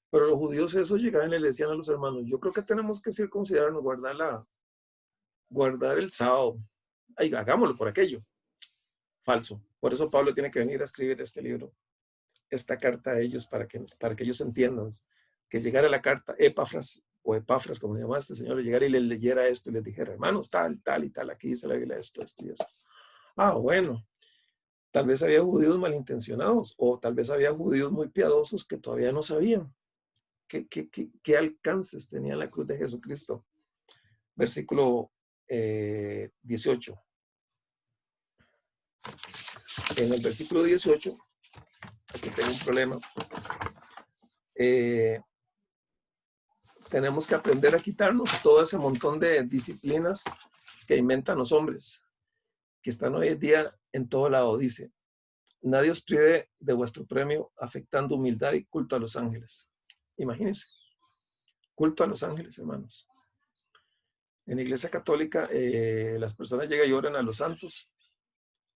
Pero los judíos eso llegaban y le decían a los hermanos, yo creo que tenemos que circuncidarnos, guardar el sábado. Ay, hagámoslo por aquello. Falso. Por eso Pablo tiene que venir a escribir este libro, esta carta a ellos para que ellos entiendan. Que llegara la carta Epafras, como se llama este señor, llegara y les leyera esto y les dijera, hermanos, tal y tal, aquí dice la Biblia esto y esto. Bueno. Tal vez había judíos malintencionados o tal vez había judíos muy piadosos que todavía no sabían qué alcances tenía la cruz de Jesucristo. Versículo 18. En el versículo 18, aquí tengo un problema. Tenemos que aprender a quitarnos todo ese montón de disciplinas que inventan los hombres, que están hoy en día en todo lado. Dice, nadie os prive de vuestro premio, afectando humildad y culto a los ángeles. Imagínense, culto a los ángeles, hermanos. En la Iglesia Católica, las personas llegan y oran a los santos,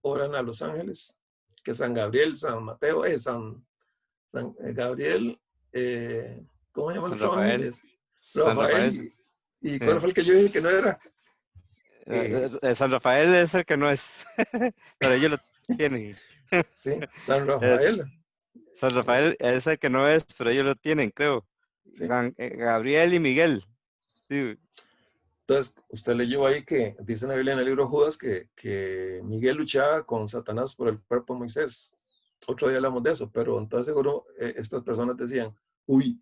oran a los ángeles, que San Gabriel, San Mateo, San Gabriel, ¿cómo se llaman los ángeles? San Rafael. ¿Y cuál fue el que yo dije que no era? San Rafael es el que no es, pero ellos lo tienen. Sí, San Rafael. San Rafael es el que no es, pero ellos lo tienen, creo. Sí. Gabriel y Miguel. Sí. Entonces, usted leyó ahí que dice en la Biblia, en el libro de Judas, que Miguel luchaba con Satanás por el cuerpo de Moisés. Otro día hablamos de eso, pero entonces seguro estas personas decían, uy,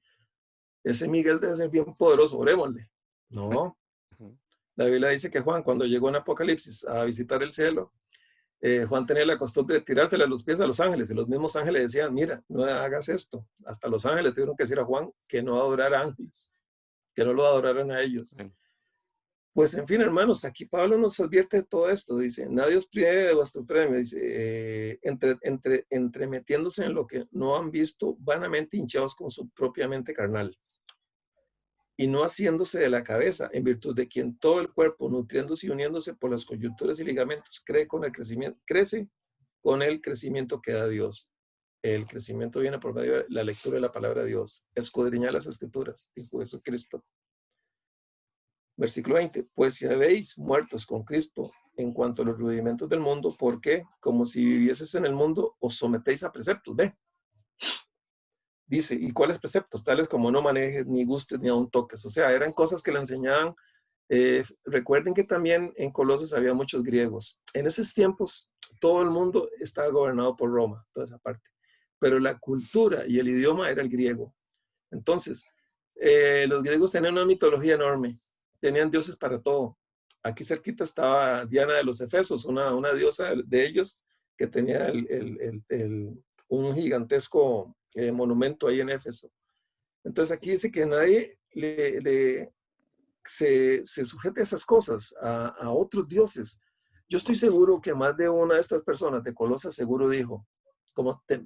ese Miguel debe ser bien poderoso, orémosle. No. La Biblia dice que Juan, cuando llegó en Apocalipsis a visitar el cielo, Juan tenía la costumbre de tirársele a los pies a los ángeles, y los mismos ángeles decían, mira, no hagas esto. Hasta los ángeles tuvieron que decir a Juan que no adorara a ángeles, que no lo adoraran a ellos. Sí. Pues en fin, hermanos, aquí Pablo nos advierte de todo esto. Dice, nadie os prive de vuestro premio. Dice, entremetiéndose en lo que no han visto, vanamente hinchados con su propia mente carnal. Y no haciéndose de la cabeza, en virtud de quien todo el cuerpo, nutriéndose y uniéndose por las coyunturas y ligamentos, crece con el crecimiento que da Dios. El crecimiento viene por medio de la lectura de la palabra de Dios. Escudriñar las escrituras, dijo Jesucristo. Versículo 20, pues si habéis muertos con Cristo en cuanto a los rudimentos del mundo, ¿por qué? Como si vivieses en el mundo, os sometéis a preceptos. Ve. Dice, ¿y cuáles preceptos? Tales como no manejes, ni gustes, ni aun toques. O sea, eran cosas que le enseñaban. Recuerden que también en Colosas había muchos griegos. En esos tiempos, todo el mundo estaba gobernado por Roma, toda esa parte. Pero la cultura y el idioma era el griego. Entonces, los griegos tenían una mitología enorme. Tenían dioses para todo. Aquí cerquita estaba Diana de los Efesos, una diosa de ellos que tenía un gigantesco monumento ahí en Éfeso. Entonces aquí dice que nadie se sujete a esas cosas, a otros dioses. Yo estoy seguro que más de una de estas personas de Colosas seguro dijo,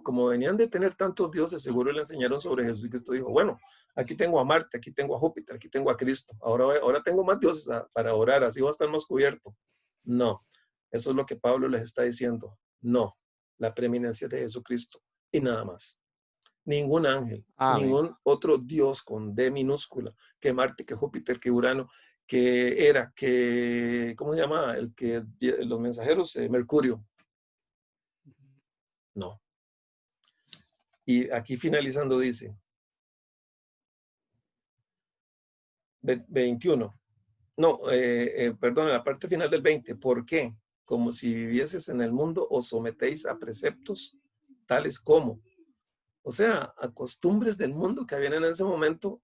como venían de tener tantos dioses, seguro le enseñaron sobre Jesús y Cristo dijo, bueno, aquí tengo a Marte, aquí tengo a Júpiter, aquí tengo a Cristo, ahora tengo más dioses para orar, así va a estar más cubierto. No, eso es lo que Pablo les está diciendo. No, la preeminencia de Jesucristo y nada más. Ningún ángel, ningún otro dios con D minúscula, que Marte, que Júpiter, que Urano, que era que, ¿cómo se llama? El que los mensajeros, Mercurio. No. Y aquí finalizando dice, 21. No, perdón, en la parte final del 20. ¿Por qué? Como si vivieses en el mundo, os sometéis a preceptos tales como, o sea, a costumbres del mundo que habían en ese momento,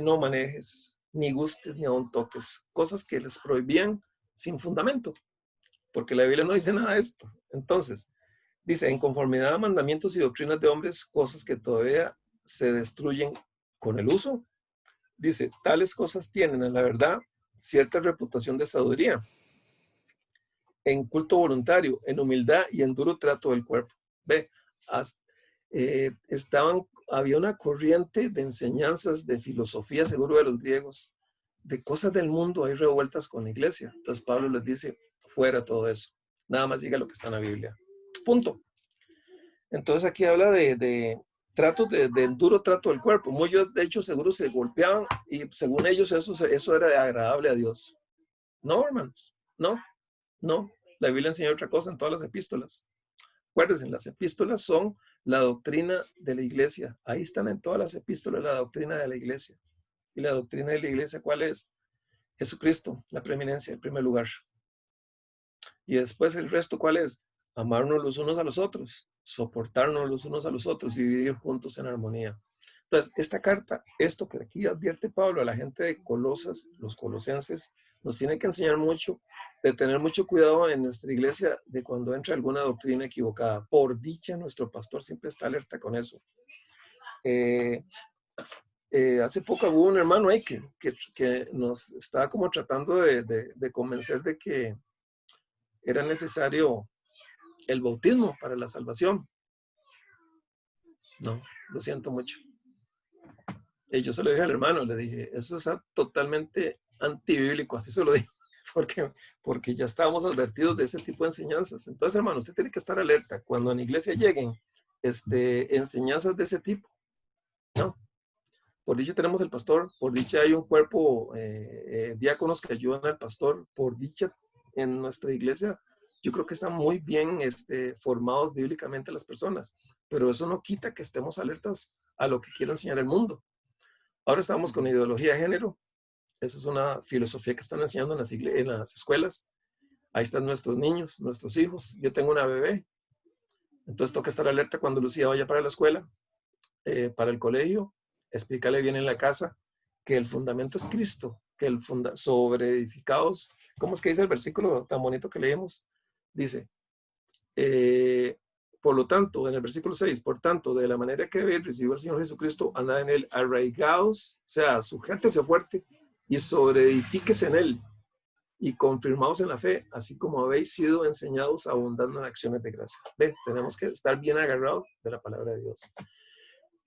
no manejes, ni gustes, ni aún toques, cosas que les prohibían sin fundamento, porque la Biblia no dice nada de esto. Entonces, dice, en conformidad a mandamientos y doctrinas de hombres, cosas que todavía se destruyen con el uso. Dice, tales cosas tienen, en la verdad, cierta reputación de sabiduría, en culto voluntario, en humildad y en duro trato del cuerpo. Ve, había una corriente de enseñanzas, de filosofía, seguro de los griegos, de cosas del mundo ahí revueltas con la iglesia. Entonces Pablo les dice, fuera todo eso, nada más diga lo que está en la Biblia. Punto. Entonces aquí habla de tratos, de duro trato del cuerpo. Muchos, de hecho, seguro se golpeaban y según ellos eso era agradable a Dios. No, hermanos, no. La Biblia enseña otra cosa en todas las epístolas. Acuérdense, las epístolas son la doctrina de la iglesia. Ahí están en todas las epístolas la doctrina de la iglesia. ¿Y la doctrina de la iglesia cuál es? Jesucristo, la preeminencia, el primer lugar. Y después el resto, ¿cuál es? Amarnos los unos a los otros, soportarnos los unos a los otros y vivir juntos en armonía. Entonces, esta carta, esto que aquí advierte Pablo a la gente de Colosas, los colosenses, nos tiene que enseñar mucho de tener mucho cuidado en nuestra iglesia de cuando entra alguna doctrina equivocada. Por dicha, nuestro pastor siempre está alerta con eso. Hace poco hubo un hermano ahí que nos estaba como tratando de convencer de que era necesario el bautismo para la salvación. No, lo siento mucho. Y yo se lo dije al hermano, le dije, eso es totalmente antibíblico, así se lo dije, porque ya estábamos advertidos de ese tipo de enseñanzas. Entonces, hermano, usted tiene que estar alerta cuando en la iglesia lleguen enseñanzas de ese tipo. No. Por dicha tenemos el pastor, por dicha hay un cuerpo, diáconos que ayudan al pastor, por dicha en nuestra iglesia, yo creo que están muy bien formados bíblicamente las personas, pero eso no quita que estemos alertas a lo que quiere enseñar el mundo. Ahora estamos con ideología de género, esa es una filosofía que están enseñando en las escuelas, ahí están nuestros niños, nuestros hijos, yo tengo una bebé, entonces toca estar alerta cuando Lucía vaya para la escuela, para el colegio, explicarle bien en la casa que el fundamento es Cristo, que sobre edificados, ¿cómo es que dice el versículo tan bonito que leemos? Dice, por lo tanto, en el versículo 6, por tanto, de la manera que habéis recibido al Señor Jesucristo, andad en él arraigados, o sea, sujétese fuerte y sobreedifíquese en él y confirmados en la fe, así como habéis sido enseñados abundando en acciones de gracia. ¿Ve? Tenemos que estar bien agarrados de la palabra de Dios.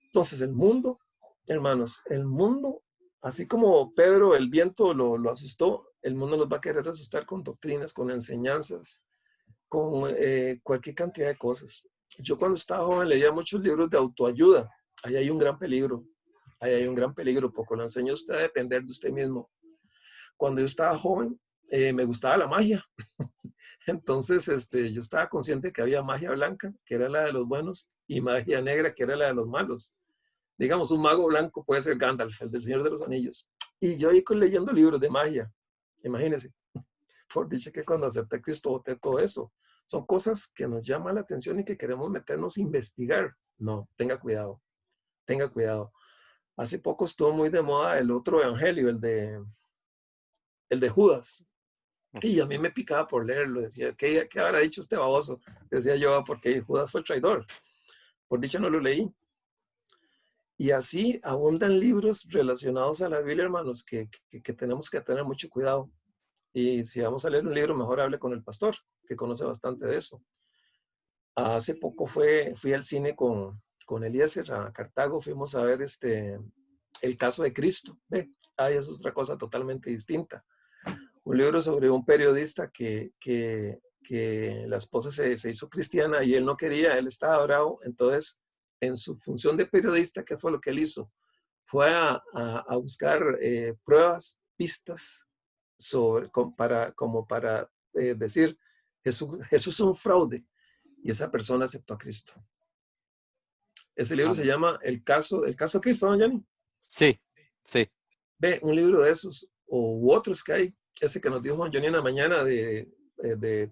Entonces, el mundo, hermanos, el mundo, así como Pedro, el viento lo asustó, el mundo nos va a querer asustar con doctrinas, con enseñanzas, con cualquier cantidad de cosas. Yo cuando estaba joven leía muchos libros de autoayuda. Ahí hay un gran peligro. Porque lo enseña usted a depender de usted mismo. Cuando yo estaba joven, me gustaba la magia. Entonces, yo estaba consciente que había magia blanca, que era la de los buenos, y magia negra, que era la de los malos. Digamos, un mago blanco puede ser Gandalf, el del Señor de los Anillos. Y yo iba leyendo libros de magia. Imagínense. Por dicha que cuando acepté a Cristo boté todo eso. Son cosas que nos llaman la atención y que queremos meternos a investigar. No, tenga cuidado. Tenga cuidado. Hace poco estuvo muy de moda el otro evangelio, el de Judas. Y a mí me picaba por leerlo. Decía, ¿qué habrá dicho este baboso? Decía yo, porque Judas fue el traidor. Por dicha no lo leí. Y así abundan libros relacionados a la Biblia, hermanos, que tenemos que tener mucho cuidado. Y si vamos a leer un libro, mejor hable con el pastor, que conoce bastante de eso. Hace poco fui al cine con Eliezer a Cartago, fuimos a ver El caso de Cristo. ¿Ve? Eso es otra cosa totalmente distinta. Un libro sobre un periodista que la esposa se hizo cristiana y él no quería, él estaba bravo. Entonces, en su función de periodista, ¿qué fue lo que él hizo? Fue a buscar pruebas pistas sobre, como para decir, Jesús es un fraude, y esa persona aceptó a Cristo. Ese libro se Amén. llama El caso de Cristo, ¿no, Johnny? Sí, sí. Ve, un libro de esos, u otros que hay, ese que nos dijo Johnny en la mañana de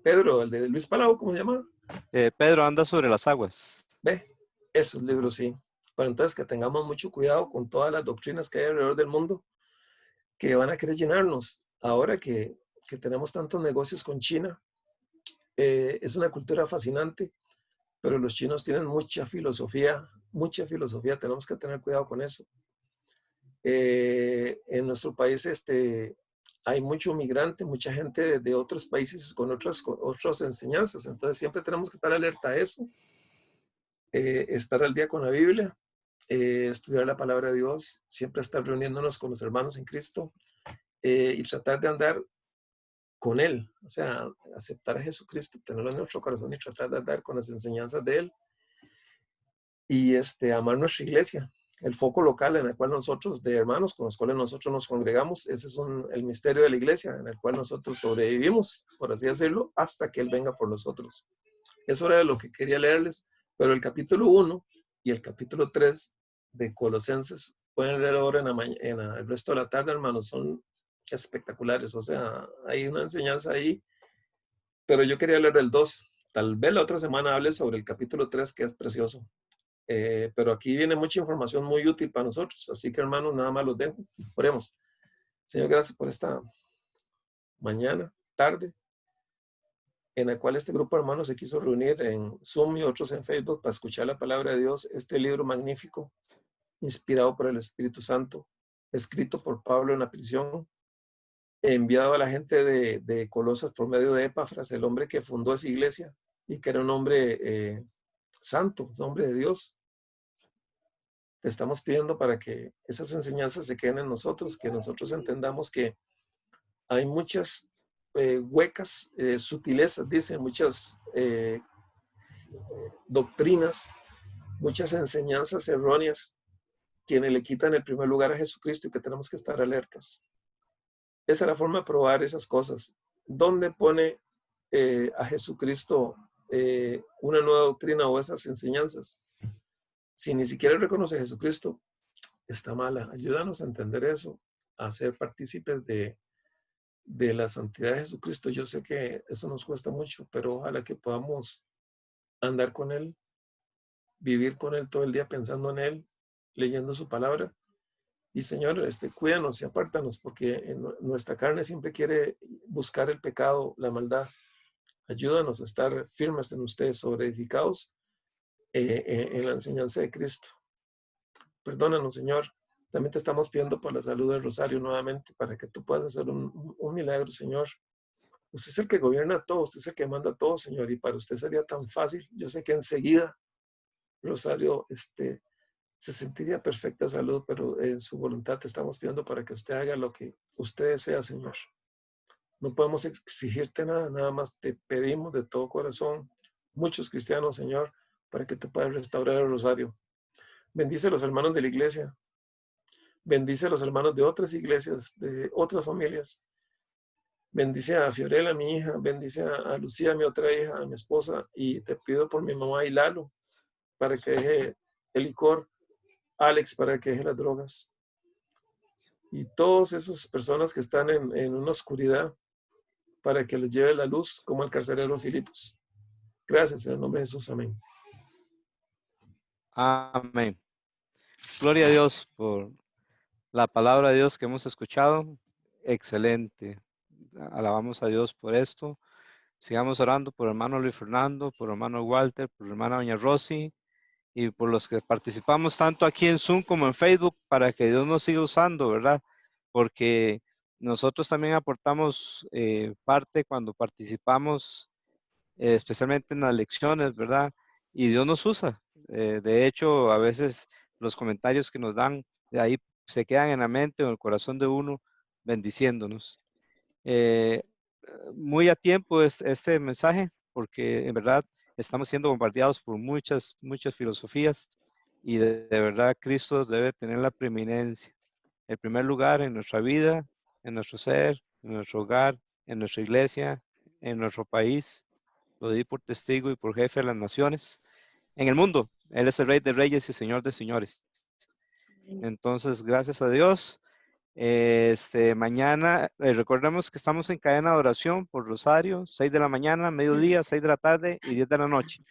Pedro, el de Luis Palau, ¿cómo se llama? Pedro anda sobre las aguas. Ve, esos libros sí. Pero entonces que tengamos mucho cuidado con todas las doctrinas que hay alrededor del mundo que van a querer llenarnos. Ahora que tenemos tantos negocios con China, es una cultura fascinante, pero los chinos tienen mucha filosofía, tenemos que tener cuidado con eso. En nuestro país hay mucho migrante, mucha gente de otros países con otras enseñanzas, entonces siempre tenemos que estar alerta a eso, estar al día con la Biblia, estudiar la palabra de Dios, siempre estar reuniéndonos con los hermanos en Cristo y tratar de andar con Él, o sea, aceptar a Jesucristo, tenerlo en nuestro corazón y tratar de andar con las enseñanzas de Él y amar nuestra iglesia, el foco local en el cual nosotros, de hermanos con los cuales nosotros nos congregamos, ese es el misterio de la iglesia en el cual nosotros sobrevivimos, por así decirlo, hasta que Él venga por nosotros. Eso era lo que quería leerles, pero el capítulo 1 y el capítulo 3 de Colosenses, pueden leer ahora el resto de la tarde, hermanos, son espectaculares, o sea, hay una enseñanza ahí, pero yo quería leer del 2. Tal vez la otra semana hable sobre el capítulo 3, que es precioso. Pero aquí viene mucha información muy útil para nosotros, así que hermanos, nada más los dejo. Oremos. Señor, gracias por esta mañana, tarde, en la cual este grupo de hermanos se quiso reunir en Zoom y otros en Facebook para escuchar la palabra de Dios, este libro magnífico, inspirado por el Espíritu Santo, escrito por Pablo en la prisión, enviado a la gente de Colosas por medio de Epafras, el hombre que fundó esa iglesia y que era un hombre santo, un hombre de Dios. Te estamos pidiendo para que esas enseñanzas se queden en nosotros, que nosotros entendamos que hay muchas huecas, sutilezas, dicen, muchas doctrinas, muchas enseñanzas erróneas que le quitan el primer lugar a Jesucristo y que tenemos que estar alertas. Esa es la forma de probar esas cosas. ¿Dónde pone a Jesucristo una nueva doctrina o esas enseñanzas? Si ni siquiera reconoce a Jesucristo, está mala. Ayúdanos a entender eso, a ser partícipes de la santidad de Jesucristo. Yo sé que eso nos cuesta mucho, pero ojalá que podamos andar con Él, vivir con Él todo el día pensando en Él, leyendo su palabra. Y Señor, cuídanos y apártanos, porque nuestra carne siempre quiere buscar el pecado, la maldad. Ayúdanos a estar firmes en ustedes, sobreedificados en la enseñanza de Cristo. Perdónanos, Señor. También te estamos pidiendo por la salud del Rosario nuevamente, para que tú puedas hacer un milagro, Señor. Usted es el que gobierna todo, usted es el que manda todo, Señor, y para usted sería tan fácil. Yo sé que enseguida Rosario se sentiría perfecta salud, pero en su voluntad te estamos pidiendo para que usted haga lo que usted desea, Señor. No podemos exigirte nada, nada más te pedimos de todo corazón, muchos cristianos, Señor, para que te puedas restaurar el Rosario. Bendice a los hermanos de la iglesia. Bendice a los hermanos de otras iglesias, de otras familias. Bendice a Fiorella, mi hija. Bendice a Lucía, mi otra hija, a mi esposa. Y te pido por mi mamá y Lalo, para que deje el licor. Alex, para que deje las drogas. Y todas esas personas que están en una oscuridad, para que les lleve la luz, como el carcelero Filipos. Gracias, en el nombre de Jesús. Amén. Amén. Gloria a Dios por la palabra de Dios que hemos escuchado. Excelente. Alabamos a Dios por esto. Sigamos orando por hermano Luis Fernando, por hermano Walter, por hermana doña Rosy y por los que participamos tanto aquí en Zoom como en Facebook, para que Dios nos siga usando, ¿verdad? Porque nosotros también aportamos parte cuando participamos, especialmente en las lecciones, ¿verdad? Y Dios nos usa. De hecho, a veces los comentarios que nos dan de ahí se quedan en la mente o en el corazón de uno, bendiciéndonos. Muy a tiempo este mensaje, porque en verdad estamos siendo bombardeados por muchas filosofías y de verdad Cristo debe tener la preeminencia, el primer lugar en nuestra vida en nuestro ser, en nuestro hogar, en nuestra iglesia, en nuestro país. Lo di por testigo y por jefe de las naciones. En el mundo, Él es el Rey de Reyes y Señor de Señores. Entonces, gracias a Dios. Mañana, recordemos que estamos en cadena de oración por Rosario, 6 de la mañana, mediodía, 6 de la tarde y 10 de la noche,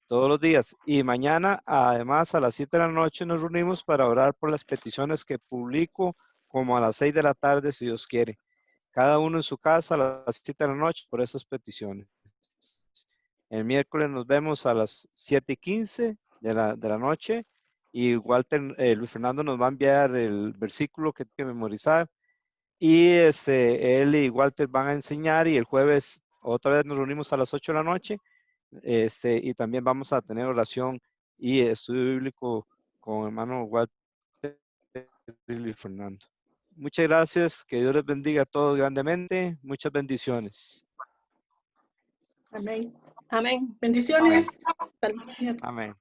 todos los días. Y mañana, además, a las 7 de la noche nos reunimos para orar por las peticiones que publico, como a las 6 de la tarde, si Dios quiere. Cada uno en su casa a las 7 de la noche por esas peticiones. El miércoles nos vemos a las 7:15 de la noche. Y Walter, Luis Fernando nos va a enviar el versículo que hay que memorizar. Y él y Walter van a enseñar, y el jueves otra vez nos reunimos a las 8 de la noche. Y también vamos a tener oración y estudio bíblico con hermano Walter y Luis Fernando. Muchas gracias, que Dios les bendiga a todos grandemente. Muchas bendiciones. Amén. Amén. Bendiciones. Salud. Amén.